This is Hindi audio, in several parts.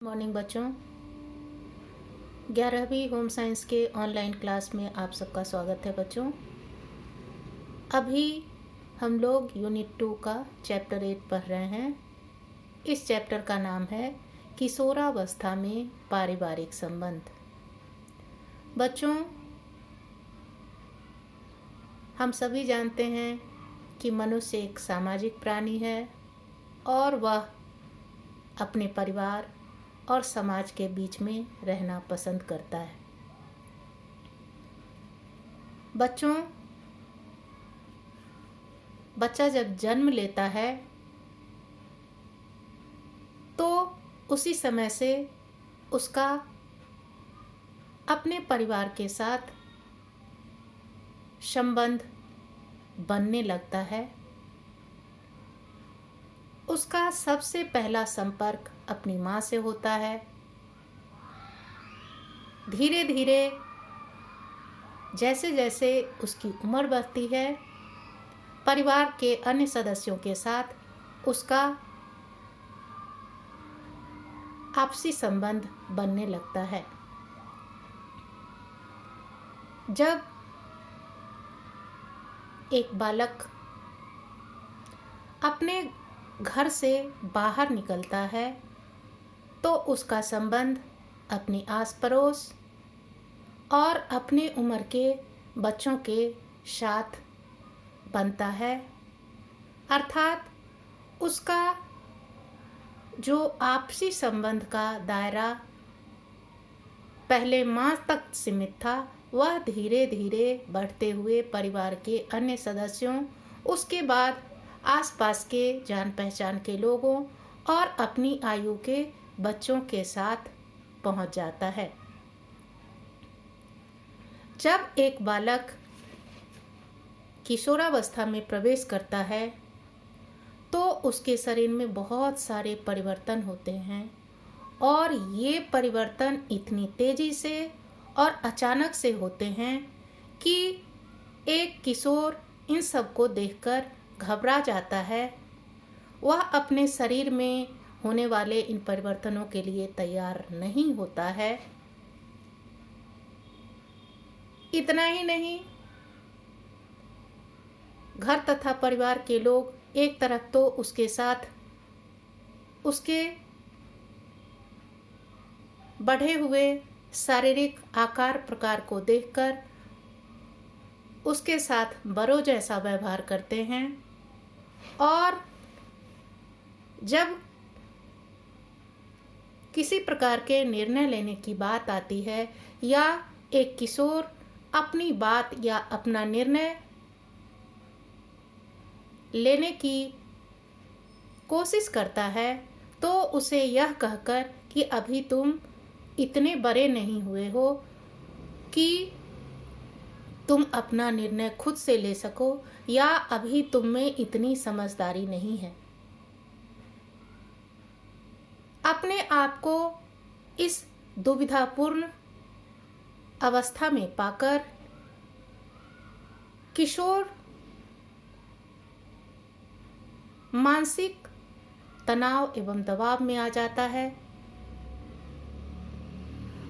मॉर्निंग बच्चों, 11वीं होम साइंस के ऑनलाइन क्लास में आप सबका स्वागत है। बच्चों, अभी हम लोग यूनिट 2 का चैप्टर 8 पढ़ रहे हैं। इस चैप्टर का नाम है किशोरावस्था में पारिवारिक संबंध। बच्चों, हम सभी जानते हैं कि मनुष्य एक सामाजिक प्राणी है और वह अपने परिवार और समाज के बीच में रहना पसंद करता है। बच्चों, बच्चा जब जन्म लेता है तो उसी समय से उसका अपने परिवार के साथ संबंध बनने लगता है। उसका सबसे पहला संपर्क अपनी माँ से होता है। धीरे धीरे जैसे जैसे उसकी उम्र बढ़ती है, परिवार के अन्य सदस्यों के साथ उसका आपसी संबंध बनने लगता है। जब एक बालक अपने घर से बाहर निकलता है तो उसका संबंध अपने आस पड़ोस और अपने उम्र के बच्चों के साथ बनता है। अर्थात उसका जो आपसी संबंध का दायरा पहले माँ तक सीमित था, वह धीरे धीरे बढ़ते हुए परिवार के अन्य सदस्यों, उसके बाद आसपास के जान पहचान के लोगों और अपनी आयु के बच्चों के साथ पहुंच जाता है। जब एक बालक किशोरावस्था में प्रवेश करता है तो उसके शरीर में बहुत सारे परिवर्तन होते हैं और ये परिवर्तन इतनी तेजी से और अचानक से होते हैं कि एक किशोर इन सब को देखकर घबरा जाता है। वह अपने शरीर में होने वाले इन परिवर्तनों के लिए तैयार नहीं होता है। इतना ही नहीं, घर तथा परिवार के लोग एक तरफ तो उसके साथ उसके बढ़े हुए शारीरिक आकार प्रकार को देखकर उसके साथ बड़ों जैसा व्यवहार करते हैं, और जब किसी प्रकार के निर्णय लेने की बात आती है या एक किशोर अपनी बात या अपना निर्णय लेने की कोशिश करता है तो उसे यह कहकर कि अभी तुम इतने बड़े नहीं हुए हो कि तुम अपना निर्णय खुद से ले सको, या अभी तुम में इतनी समझदारी नहीं है। अपने आप को इस दुविधापूर्ण अवस्था में पाकर किशोर मानसिक तनाव एवं दबाव में आ जाता है।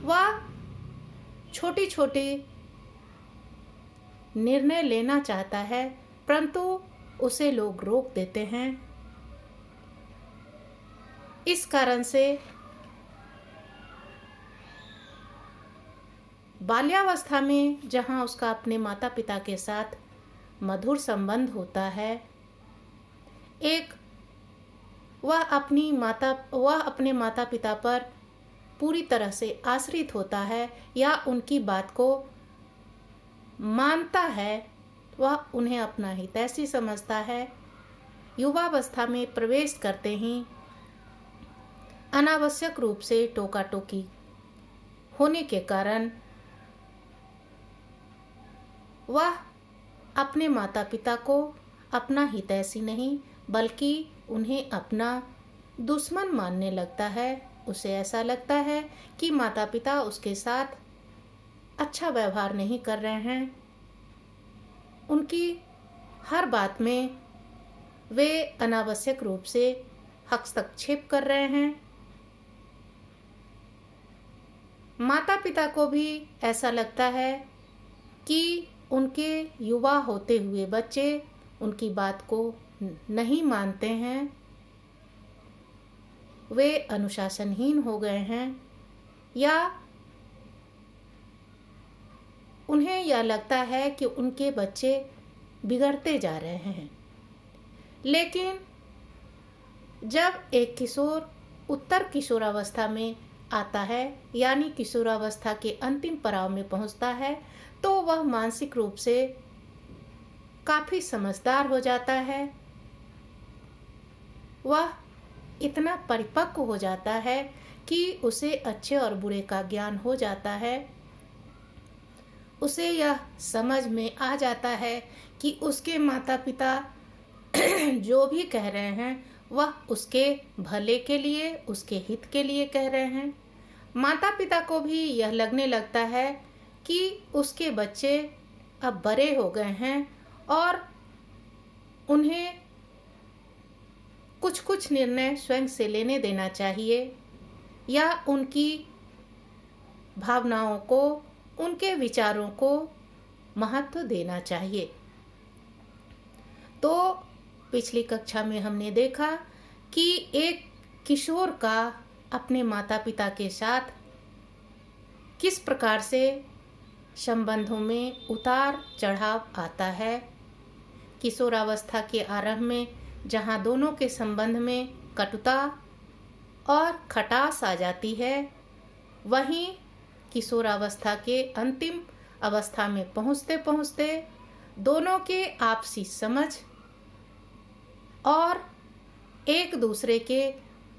वह छोटी छोटी निर्णय लेना चाहता है, परंतु उसे लोग रोक देते हैं। इस कारण से बाल्यावस्था में जहां उसका अपने माता पिता के साथ मधुर संबंध होता है, वह अपने माता पिता पर पूरी तरह से आश्रित होता है या उनकी बात को मानता है, वह उन्हें अपना हितैषी समझता है। युवावस्था में प्रवेश करते ही अनावश्यक रूप से टोका टोकी होने के कारण वह अपने माता पिता को अपना हितैषी नहीं बल्कि उन्हें अपना दुश्मन मानने लगता है। उसे ऐसा लगता है कि माता पिता उसके साथ अच्छा व्यवहार नहीं कर रहे हैं, उनकी हर बात में वे अनावश्यक रूप से हस्तक्षेप कर रहे हैं। माता पिता को भी ऐसा लगता है कि उनके युवा होते हुए बच्चे उनकी बात को नहीं मानते हैं, वे अनुशासनहीन हो गए हैं, या उन्हें यह लगता है कि उनके बच्चे बिगड़ते जा रहे हैं। लेकिन जब एक किशोर उत्तर किशोरावस्था में आता है, यानी किशोरावस्था के अंतिम पड़ाव में पहुंचता है, तो वह मानसिक रूप से काफ़ी समझदार हो जाता है। वह इतना परिपक्व हो जाता है कि उसे अच्छे और बुरे का ज्ञान हो जाता है। उसे यह समझ में आ जाता है कि उसके माता पिता जो भी कह रहे हैं वह उसके भले के लिए, उसके हित के लिए कह रहे हैं। माता पिता को भी यह लगने लगता है कि उसके बच्चे अब बड़े हो गए हैं और उन्हें कुछ कुछ निर्णय स्वयं से लेने देना चाहिए, या उनकी भावनाओं को, उनके विचारों को महत्व देना चाहिए। तो पिछली कक्षा में हमने देखा कि एक किशोर का अपने माता पिता के साथ किस प्रकार से संबंधों में उतार चढ़ाव आता है। किशोरावस्था के आरंभ में जहाँ दोनों के संबंध में कटुता और खटास आ जाती है, वहीं किशोरावस्था के अंतिम अवस्था में पहुँचते पहुँचते दोनों के आपसी समझ और एक दूसरे के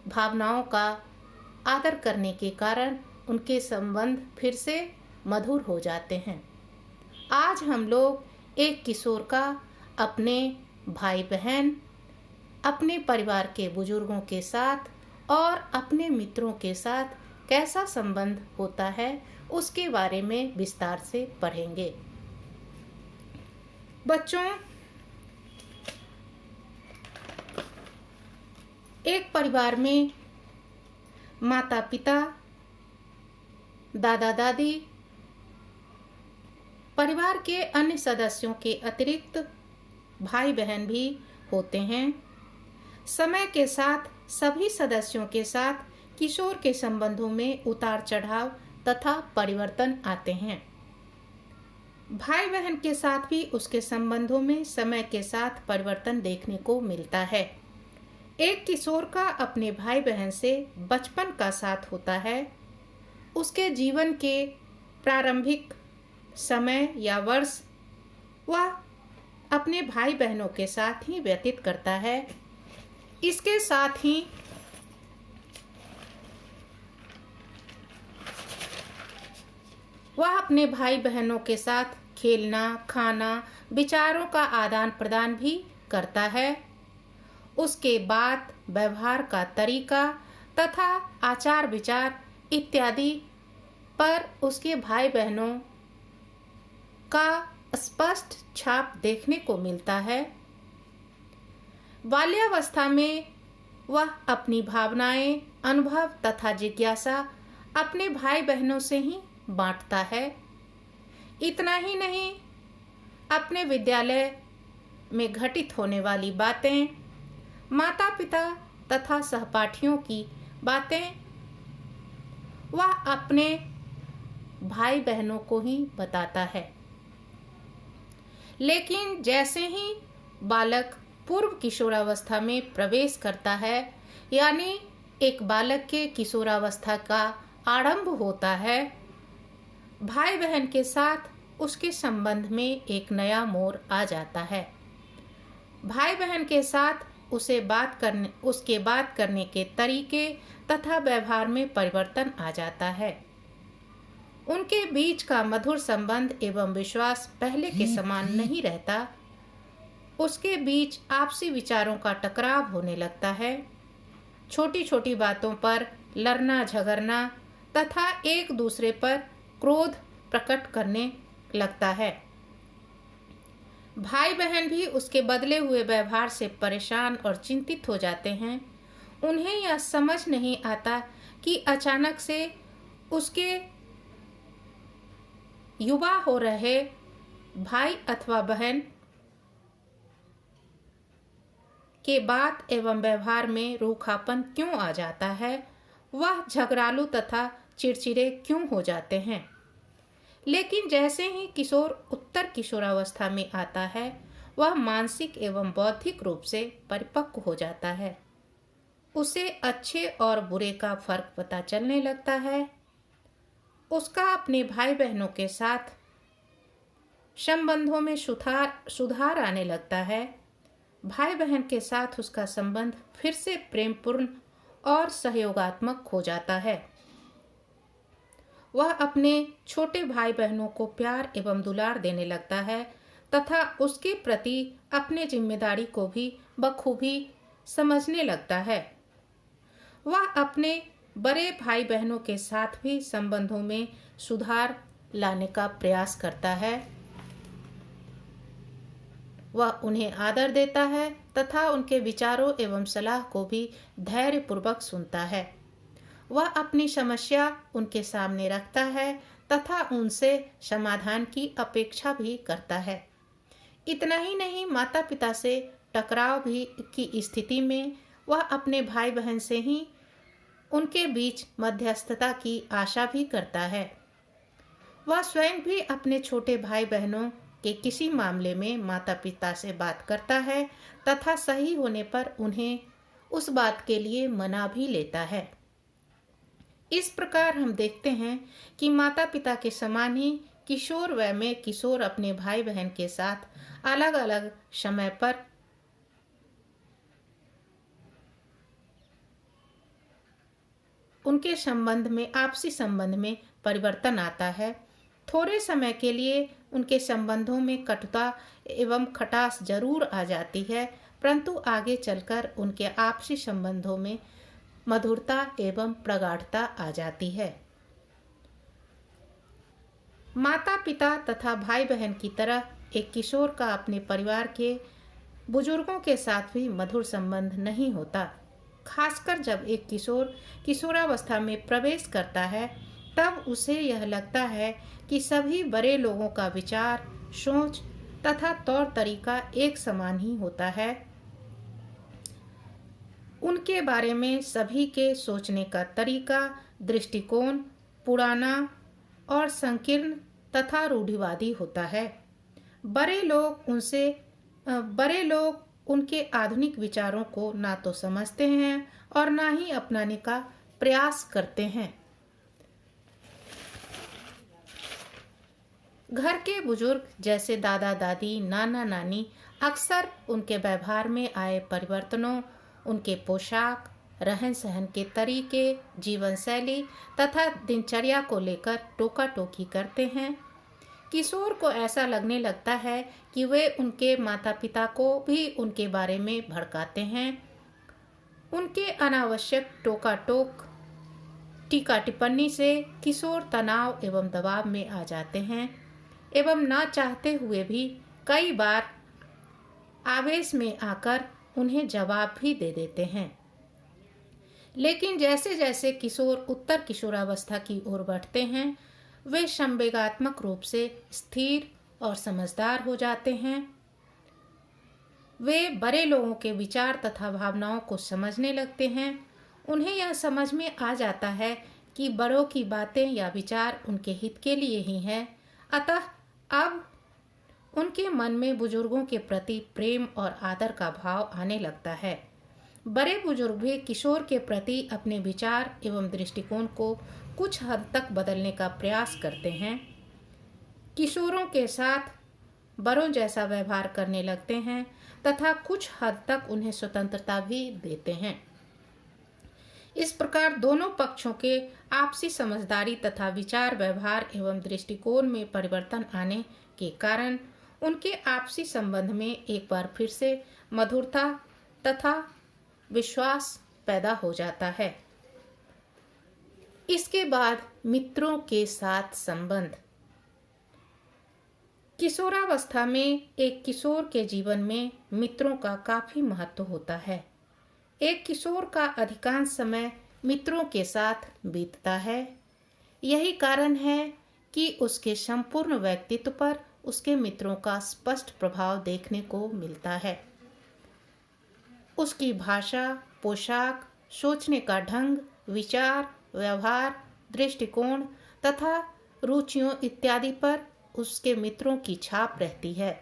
भावनाओं का आदर करने के कारण उनके संबंध फिर से मधुर हो जाते हैं। आज हम लोग एक किशोर का अपने भाई बहन, अपने परिवार के बुजुर्गों के साथ और अपने मित्रों के साथ कैसा संबंध होता है उसके बारे में विस्तार से पढ़ेंगे। बच्चों, एक परिवार में माता पिता, दादा दादी, परिवार के अन्य सदस्यों के अतिरिक्त भाई बहन भी होते हैं। समय के साथ सभी सदस्यों के साथ किशोर के संबंधों में उतार चढ़ाव तथा परिवर्तन आते हैं। भाई बहन के साथ भी उसके संबंधों में समय के साथ परिवर्तन देखने को मिलता है। एक किशोर का अपने भाई बहन से बचपन का साथ होता है। उसके जीवन के प्रारंभिक समय या वर्ष वह अपने भाई बहनों के साथ ही व्यतीत करता है। इसके साथ ही वह अपने भाई बहनों के साथ खेलना, खाना, विचारों का आदान प्रदान भी करता है। उसके बात व्यवहार का तरीका तथा आचार विचार इत्यादि पर उसके भाई बहनों का स्पष्ट छाप देखने को मिलता है। बाल्यावस्था में वह अपनी भावनाएं, अनुभव तथा जिज्ञासा अपने भाई बहनों से ही बांटता है। इतना ही नहीं, अपने विद्यालय में घटित होने वाली बातें, माता पिता तथा सहपाठियों की बातें वह अपने भाई बहनों को ही बताता है। लेकिन जैसे ही बालक पूर्व किशोरावस्था में प्रवेश करता है, यानी एक बालक के किशोरावस्था का आरंभ होता है, भाई बहन के साथ उसके संबंध में एक नया मोड़ आ जाता है। भाई बहन के साथ उसके बात करने के तरीके तथा व्यवहार में परिवर्तन आ जाता है। उनके बीच का मधुर संबंध एवं विश्वास पहले के समान नहीं रहता। उसके बीच आपसी विचारों का टकराव होने लगता है। छोटी छोटी बातों पर लड़ना झगड़ना तथा एक दूसरे पर क्रोध प्रकट करने लगता है। भाई बहन भी उसके बदले हुए व्यवहार से परेशान और चिंतित हो जाते हैं। उन्हें यह समझ नहीं आता कि अचानक से उसके युवा हो रहे भाई अथवा बहन के बात एवं व्यवहार में रूखापन क्यों आ जाता है, वह झगड़ालू तथा चिड़चिड़े क्यों हो जाते हैं। लेकिन जैसे ही किशोर उत्तर किशोरावस्था में आता है, वह मानसिक एवं बौद्धिक रूप से परिपक्व हो जाता है। उसे अच्छे और बुरे का फर्क पता चलने लगता है। उसका अपने भाई बहनों के साथ संबंधों में सुधार आने लगता है। भाई बहन के साथ उसका संबंध फिर से प्रेमपूर्ण और सहयोगात्मक हो जाता है। वह अपने छोटे भाई बहनों को प्यार एवं दुलार देने लगता है तथा उसके प्रति अपने जिम्मेदारी को भी बखूबी समझने लगता है। वह अपने बड़े भाई बहनों के साथ भी संबंधों में सुधार लाने का प्रयास करता है। वह उन्हें आदर देता है तथा उनके विचारों एवं सलाह को भी धैर्यपूर्वक सुनता है। वह अपनी समस्या उनके सामने रखता है तथा उनसे समाधान की अपेक्षा भी करता है। इतना ही नहीं, माता पिता से टकराव भी की स्थिति में वह अपने भाई बहन से ही उनके बीच मध्यस्थता की आशा भी करता है। वह स्वयं भी अपने छोटे भाई बहनों के किसी मामले में माता पिता से बात करता है तथा सही होने पर उन्हें उस बात के लिए मना भी लेता है। इस प्रकार हम देखते हैं कि माता पिता के समान ही किशोर वय में किशोर अपने भाई बहन के साथ अलग अलग समय पर उनके संबंध में आपसी संबंध में परिवर्तन आता है। थोड़े समय के लिए उनके संबंधों में कटुता एवं खटास जरूर आ जाती है, परंतु आगे चलकर उनके आपसी संबंधों में मधुरता एवं प्रगाढ़ता आ जाती है। माता पिता तथा भाई बहन की तरह एक किशोर का अपने परिवार के बुजुर्गों के साथ भी मधुर संबंध नहीं होता। खासकर जब एक किशोर किशोरावस्था में प्रवेश करता है, तब उसे यह लगता है कि सभी बड़े लोगों का विचार, सोच तथा तौर तरीका एक समान ही होता है। उनके बारे में सभी के सोचने का तरीका, दृष्टिकोण पुराना और संकीर्ण तथा रूढ़िवादी होता है। बड़े लोग उनके आधुनिक विचारों को ना तो समझते हैं और ना ही अपनाने का प्रयास करते हैं। घर के बुजुर्ग जैसे दादा दादी, नाना नानी अक्सर उनके व्यवहार में आए परिवर्तनों, उनके पोशाक, रहन सहन के तरीके, जीवन शैली तथा दिनचर्या को लेकर टोका टोकी करते हैं। किशोर को ऐसा लगने लगता है कि वे उनके माता पिता को भी उनके बारे में भड़काते हैं। उनके अनावश्यक टोका टोक, टीका टिप्पणी से किशोर तनाव एवं दबाव में आ जाते हैं एवं ना चाहते हुए भी कई बार आवेश में आकर उन्हें जवाब भी दे देते हैं। लेकिन जैसे जैसे किशोर उत्तर किशोरावस्था की ओर बढ़ते हैं, वे संवेगात्मक रूप से स्थिर और समझदार हो जाते हैं। वे बड़े लोगों के विचार तथा भावनाओं को समझने लगते हैं। उन्हें यह समझ में आ जाता है कि बड़ों की बातें या विचार उनके हित के लिए ही हैं। अतः अब उनके मन में बुजुर्गों के प्रति प्रेम और आदर का भाव आने लगता है। बड़े बुजुर्ग भी किशोर के प्रति अपने विचार एवं दृष्टिकोण को कुछ हद तक बदलने का प्रयास करते हैं। किशोरों के साथ बड़ों जैसा व्यवहार करने लगते हैं तथा कुछ हद तक उन्हें स्वतंत्रता भी देते हैं। इस प्रकार दोनों पक्षों के आपसी समझदारी तथा विचार, व्यवहार एवं दृष्टिकोण में परिवर्तन आने के कारण उनके आपसी संबंध में एक बार फिर से मधुरता तथा विश्वास पैदा हो जाता है। इसके बाद मित्रों के साथ संबंध। किशोरावस्था में एक किशोर के जीवन में मित्रों का काफी महत्व होता है। एक किशोर का अधिकांश समय मित्रों के साथ बीतता है। यही कारण है कि उसके संपूर्ण व्यक्तित्व पर उसके मित्रों का स्पष्ट प्रभाव देखने को मिलता है। उसकी भाषा, पोशाक, सोचने का ढंग, विचार, व्यवहार, दृष्टिकोण तथा रुचियों इत्यादि पर उसके मित्रों की छाप रहती है।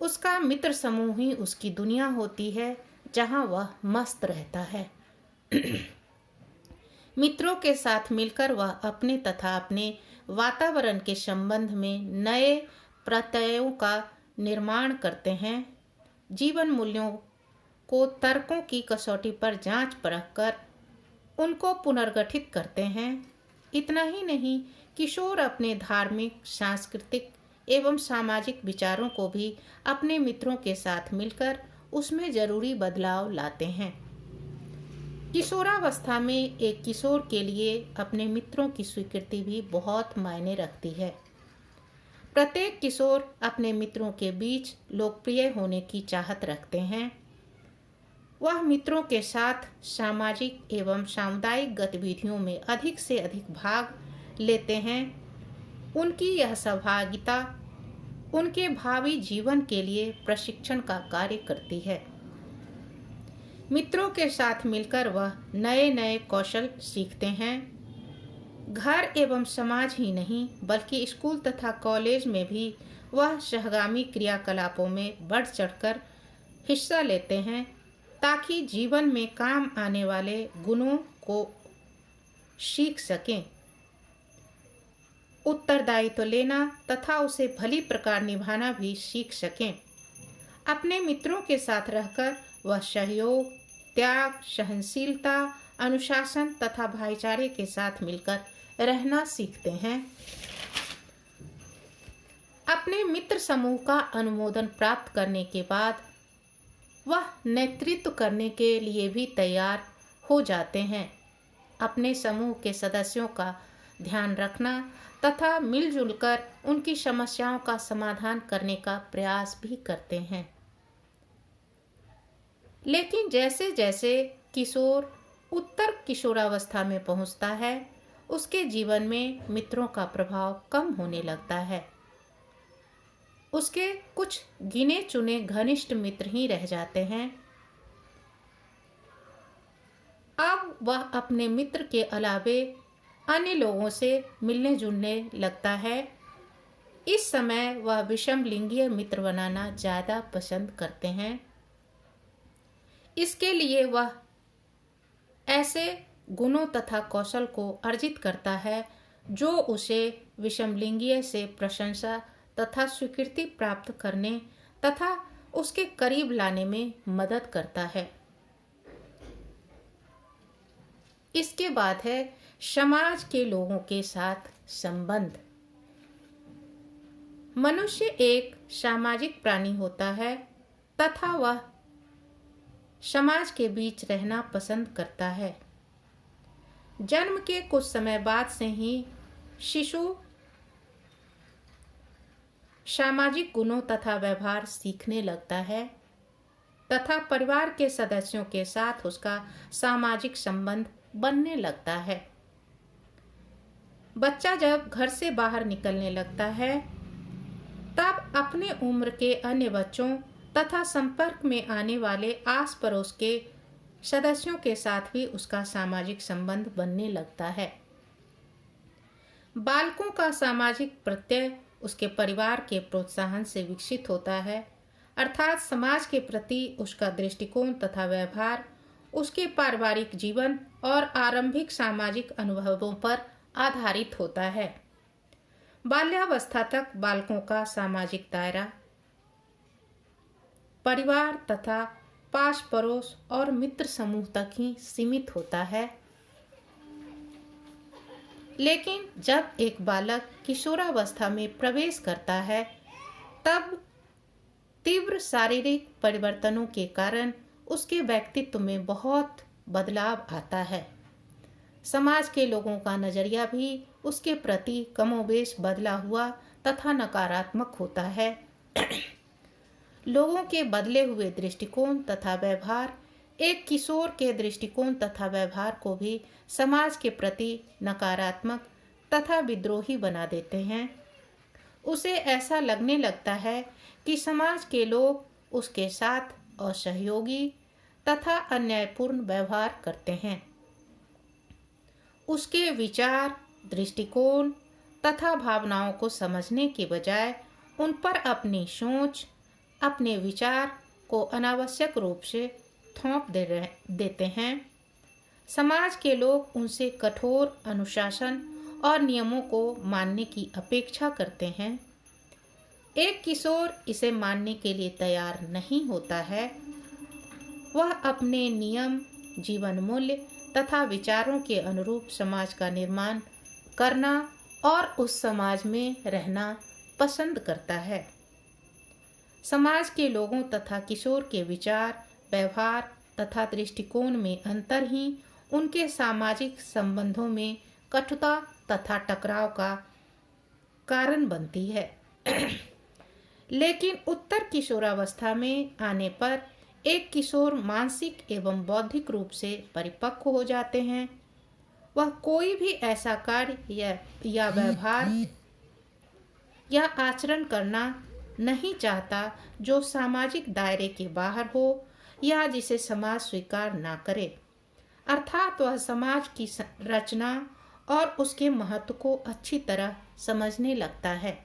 उसका मित्र समूह ही उसकी दुनिया होती है, जहां वह मस्त रहता है। मित्रों के साथ मिलकर वह अपने तथा अपने वातावरण के संबंध में नए प्रत्ययों का निर्माण करते हैं। जीवन मूल्यों को तर्कों की कसौटी पर जांच परख कर उनको पुनर्गठित करते हैं। इतना ही नहीं, किशोर अपने धार्मिक, सांस्कृतिक एवं सामाजिक विचारों को भी अपने मित्रों के साथ मिलकर उसमें जरूरी बदलाव लाते हैं। किशोरावस्था में एक किशोर के लिए अपने मित्रों की स्वीकृति भी बहुत मायने रखती है। प्रत्येक किशोर अपने मित्रों के बीच लोकप्रिय होने की चाहत रखते हैं। वह मित्रों के साथ सामाजिक एवं सामुदायिक गतिविधियों में अधिक से अधिक भाग लेते हैं। उनकी यह सहभागिता उनके भावी जीवन के लिए प्रशिक्षण का कार्य करती है। मित्रों के साथ मिलकर वह नए नए कौशल सीखते हैं। घर एवं समाज ही नहीं, बल्कि स्कूल तथा कॉलेज में भी वह सहगामी क्रियाकलापों में बढ़ चढ़कर हिस्सा लेते हैं, ताकि जीवन में काम आने वाले गुणों को सीख सकें। उत्तरदायित्व लेना तथा उसे भली प्रकार निभाना भी सीख सकें। अपने मित्रों के साथ रहकर वह सहयोग, त्याग, सहनशीलता, अनुशासन तथा भाईचारे के साथ मिलकर रहना सीखते हैं। अपने मित्र समूह का अनुमोदन प्राप्त करने के बाद वह नेतृत्व करने के लिए भी तैयार हो जाते हैं। अपने समूह के सदस्यों का ध्यान रखना तथा मिलजुल कर उनकी समस्याओं का समाधान करने का प्रयास भी करते हैं। लेकिन जैसे जैसे किशोर उत्तर किशोरावस्था में पहुंचता है, उसके जीवन में मित्रों का प्रभाव कम होने लगता है। उसके कुछ गिने चुने घनिष्ठ मित्र ही रह जाते हैं। अब वह अपने मित्र के अलावे अन्य लोगों से मिलने जुलने लगता है। इस समय वह विषम लिंगीय मित्र बनाना ज़्यादा पसंद करते हैं। इसके लिए वह ऐसे गुणों तथा कौशल को अर्जित करता है जो उसे विषम लिंगीय से प्रशंसा तथा स्वीकृति प्राप्त करने तथा उसके करीब लाने में मदद करता है। इसके बाद है समाज के लोगों के साथ संबंध। मनुष्य एक सामाजिक प्राणी होता है तथा वह समाज के बीच रहना पसंद करता है। जन्म के कुछ समय बाद से ही शिशु सामाजिक गुणों तथा व्यवहार सीखने लगता है तथा परिवार के सदस्यों के साथ उसका सामाजिक संबंध बनने लगता है। बच्चा जब घर से बाहर निकलने लगता है, तब अपने उम्र के अन्य बच्चों तथा संपर्क में आने वाले आस पड़ोस के सदस्यों के साथ भी उसका सामाजिक संबंध बनने लगता है। बालकों का सामाजिक प्रत्यय उसके परिवार के प्रोत्साहन से विकसित होता है, अर्थात समाज के प्रति उसका दृष्टिकोण तथा व्यवहार उसके पारिवारिक जीवन और आरंभिक सामाजिक अनुभवों पर आधारित होता है। बाल्यावस्था तक बालकों का सामाजिक दायरा परिवार तथा पास पड़ोस और मित्र समूह तक ही सीमित होता है। लेकिन जब एक बालक किशोरावस्था में प्रवेश करता है, तब तीव्र शारीरिक परिवर्तनों के कारण उसके व्यक्तित्व में बहुत बदलाव आता है। समाज के लोगों का नजरिया भी उसके प्रति कमोबेश बदला हुआ तथा नकारात्मक होता है। लोगों के बदले हुए दृष्टिकोण तथा व्यवहार एक किशोर के दृष्टिकोण तथा व्यवहार को भी समाज के प्रति नकारात्मक तथा विद्रोही बना देते हैं। उसे ऐसा लगने लगता है कि समाज के लोग उसके साथ असहयोगी तथा अन्यायपूर्ण व्यवहार करते हैं। उसके विचार, दृष्टिकोण तथा भावनाओं को समझने के बजाय उन पर अपनी सोच, अपने विचार को अनावश्यक रूप से थोप देते हैं। समाज के लोग उनसे कठोर अनुशासन और नियमों को मानने की अपेक्षा करते हैं। एक किशोर इसे मानने के लिए तैयार नहीं होता है। वह अपने नियम, जीवन मूल्य तथा विचारों के अनुरूप समाज का निर्माण करना और उस समाज में रहना पसंद करता है। समाज के लोगों तथा किशोर के विचार, व्यवहार तथा दृष्टिकोण में अंतर ही उनके सामाजिक संबंधों में कटुता तथा टकराव का कारण बनती है। लेकिन उत्तर किशोरावस्था में आने पर एक किशोर मानसिक एवं बौद्धिक रूप से परिपक्व हो जाते हैं। वह कोई भी ऐसा कार्य या व्यवहार या आचरण करना नहीं चाहता जो सामाजिक दायरे के बाहर हो या जिसे समाज स्वीकार ना करे। अर्थात वह समाज की रचना और उसके महत्व को अच्छी तरह समझने लगता है।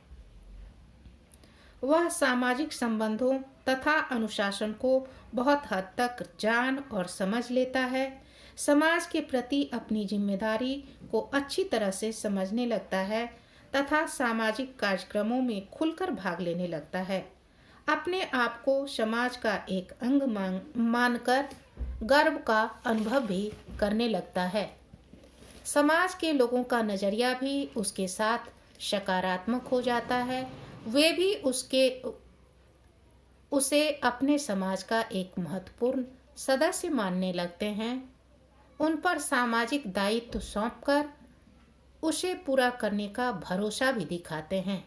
वह सामाजिक संबंधों तथा अनुशासन को बहुत हद तक जान और समझ लेता है। समाज के प्रति अपनी जिम्मेदारी को अच्छी तरह से समझने लगता है तथा सामाजिक कार्यक्रमों में खुलकर भाग लेने लगता है। अपने आप को समाज का एक अंग मानकर गर्व का अनुभव भी करने लगता है। समाज के लोगों का नज़रिया भी उसके साथ सकारात्मक हो जाता है। वे भी उसे अपने समाज का एक महत्वपूर्ण सदस्य मानने लगते हैं। उन पर सामाजिक दायित्व सौंपकर उसे पूरा करने का भरोसा भी दिखाते हैं।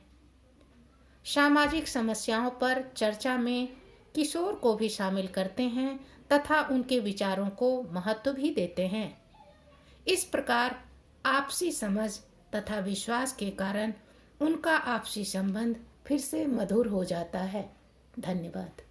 सामाजिक समस्याओं पर चर्चा में किशोर को भी शामिल करते हैं तथा उनके विचारों को महत्व भी देते हैं। इस प्रकार आपसी समझ तथा विश्वास के कारण उनका आपसी संबंध फिर से मधुर हो जाता है। धन्यवाद।